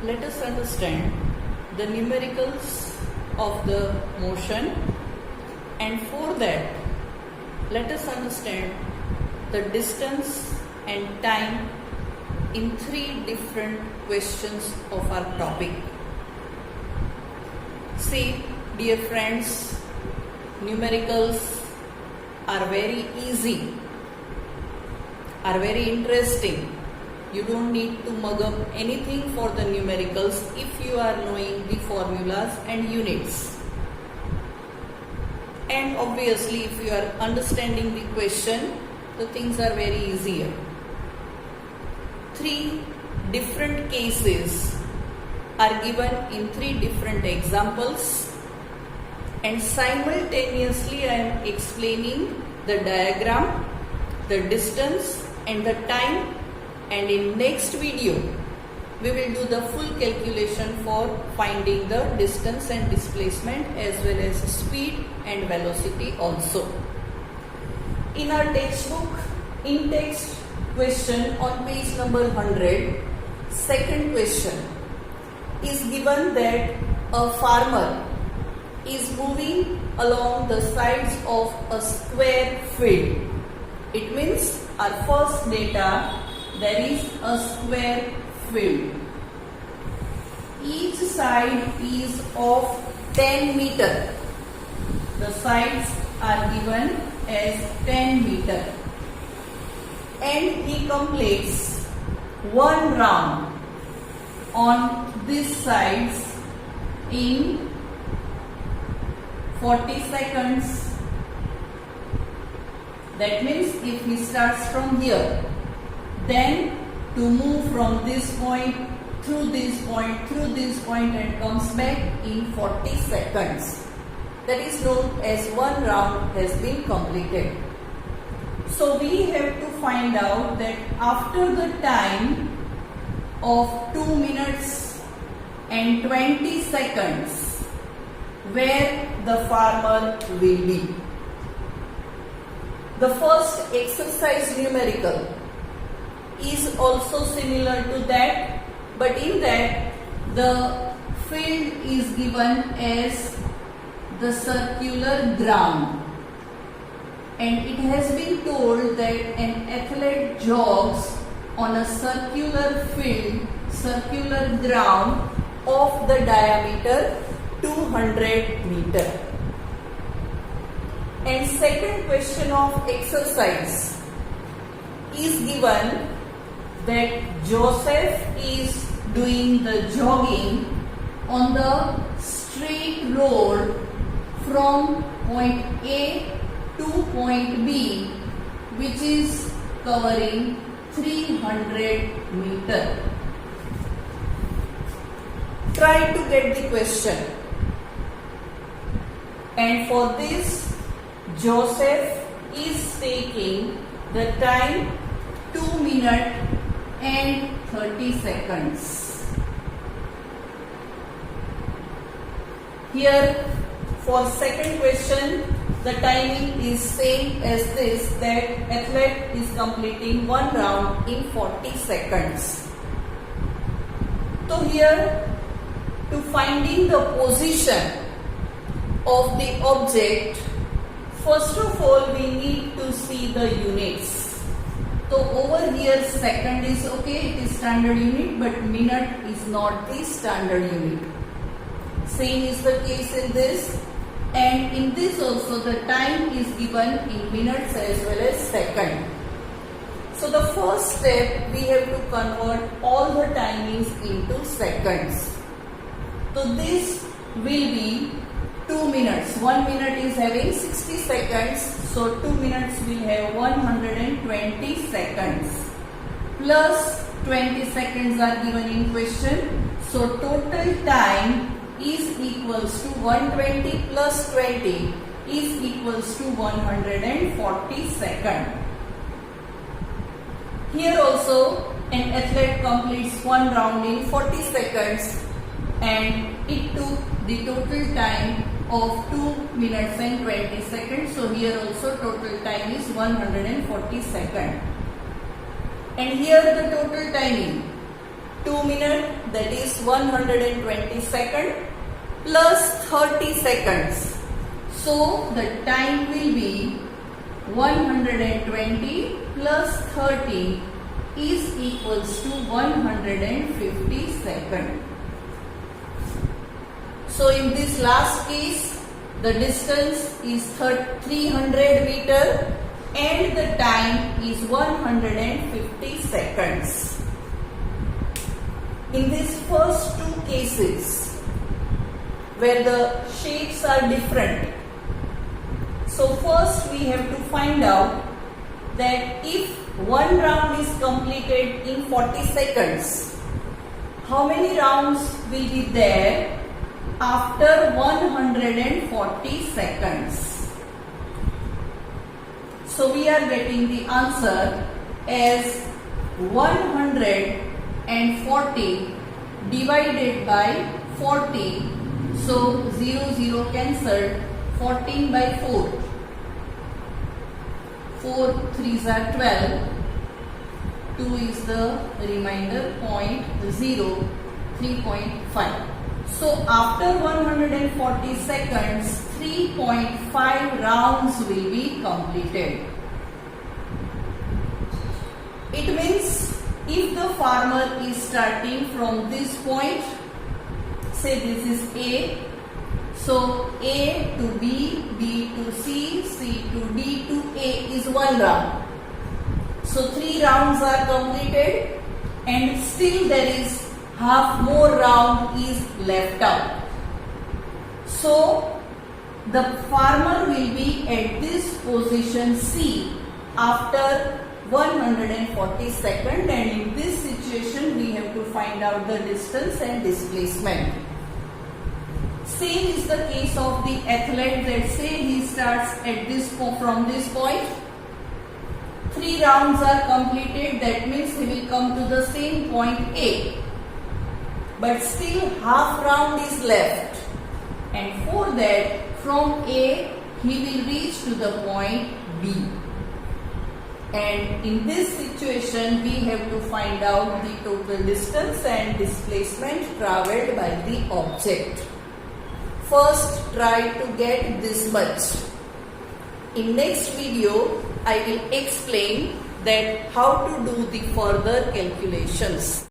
let us understand the numericals of the motion, and for that let us understand the distance and time in 3 different questions of our topic. See, dear friends, numericals are very easy, are very interesting. You don't need to mug up anything for the numericals if you are knowing the formulas and units. And obviously, if you are understanding the question, the things are very easier. 3 different cases are given in 3 different examples, and simultaneously I am explaining the diagram, the distance and the time, and in next video we will do the full calculation for finding the distance and displacement as well as speed and velocity also. In our textbook, in text question on page number 100, second question is given that a farmer is moving along the sides of a square field. It means our first data, there is a square field. Each side is of 10 meter. The sides are given as 10 meter. And he completes 1 round on these sides in 40 seconds. That means if he starts from here, then to move from this point through this point and comes back in 40 seconds. That is known as 1 round has been completed. So we have to find out that after the time of 2 minutes and 20 seconds, where the farmer will be. The first exercise numerical is also similar to that, but in that the field is given as the circular ground, and it has been told that an athlete jogs on a circular field, circular ground of the diameter 200 meter. And second question of exercise is given that Joseph is doing the jogging on the straight road from point A to point B, which is covering 300 meter. Try to get the question. And for this, Joseph is taking the time 2 minutes and 30 seconds. Here for second question, the timing is same as this, that athlete is completing 1 round in 40 seconds. So here, to finding the position of the object, first of all we need to see the units. So over here second is okay, it is standard unit, but minute is not the standard unit. Same is the case in this, and in this also the time is given in minutes as well as second. So the first step, we have to convert all the timings into seconds. So this will be 2 minutes. 1 minute is having 60 seconds. So 2 minutes will have 120 seconds. Plus 20 seconds are given in question. So total time is equals to 120 plus 20 is equals to 140 seconds. Here also an athlete completes 1 round in 40 seconds, and it took the total time of 2 minutes and 20 seconds. So here also total time is 140 seconds. And here the total timing 2 minutes, that is 120 seconds plus 30 seconds. So the time will be 120 plus 30 is equals to 150 seconds. So in this last case, the distance is 300 meter and the time is 150 seconds. In these first two cases, where the shapes are different, so first we have to find out that if one round is completed in 40 seconds, how many rounds will be there after 140 seconds? So we are getting the answer as 140 divided by 40. So 0 cancelled, 14 by 4. 4 3s are 12. 2 is the remainder, 0, 3.5. So after 140 seconds, 3.5 rounds will be completed. It means if the farmer is starting from this point, say this is A, so A to B, B to C, C to D to A is one round. So 3 rounds are completed and still there is half more round is left out. So the farmer will be at this position C after 140 seconds, and in this situation we have to find out the distance and displacement. Same is the case of the athlete. Let's say he starts at from this point. 3 rounds are completed, that means he will come to the same point A. But still half round is left, and for that from A he will reach to the point B. And in this situation we have to find out the total distance and displacement travelled by the object. First try to get this much. In next video I will explain that how to do the further calculations.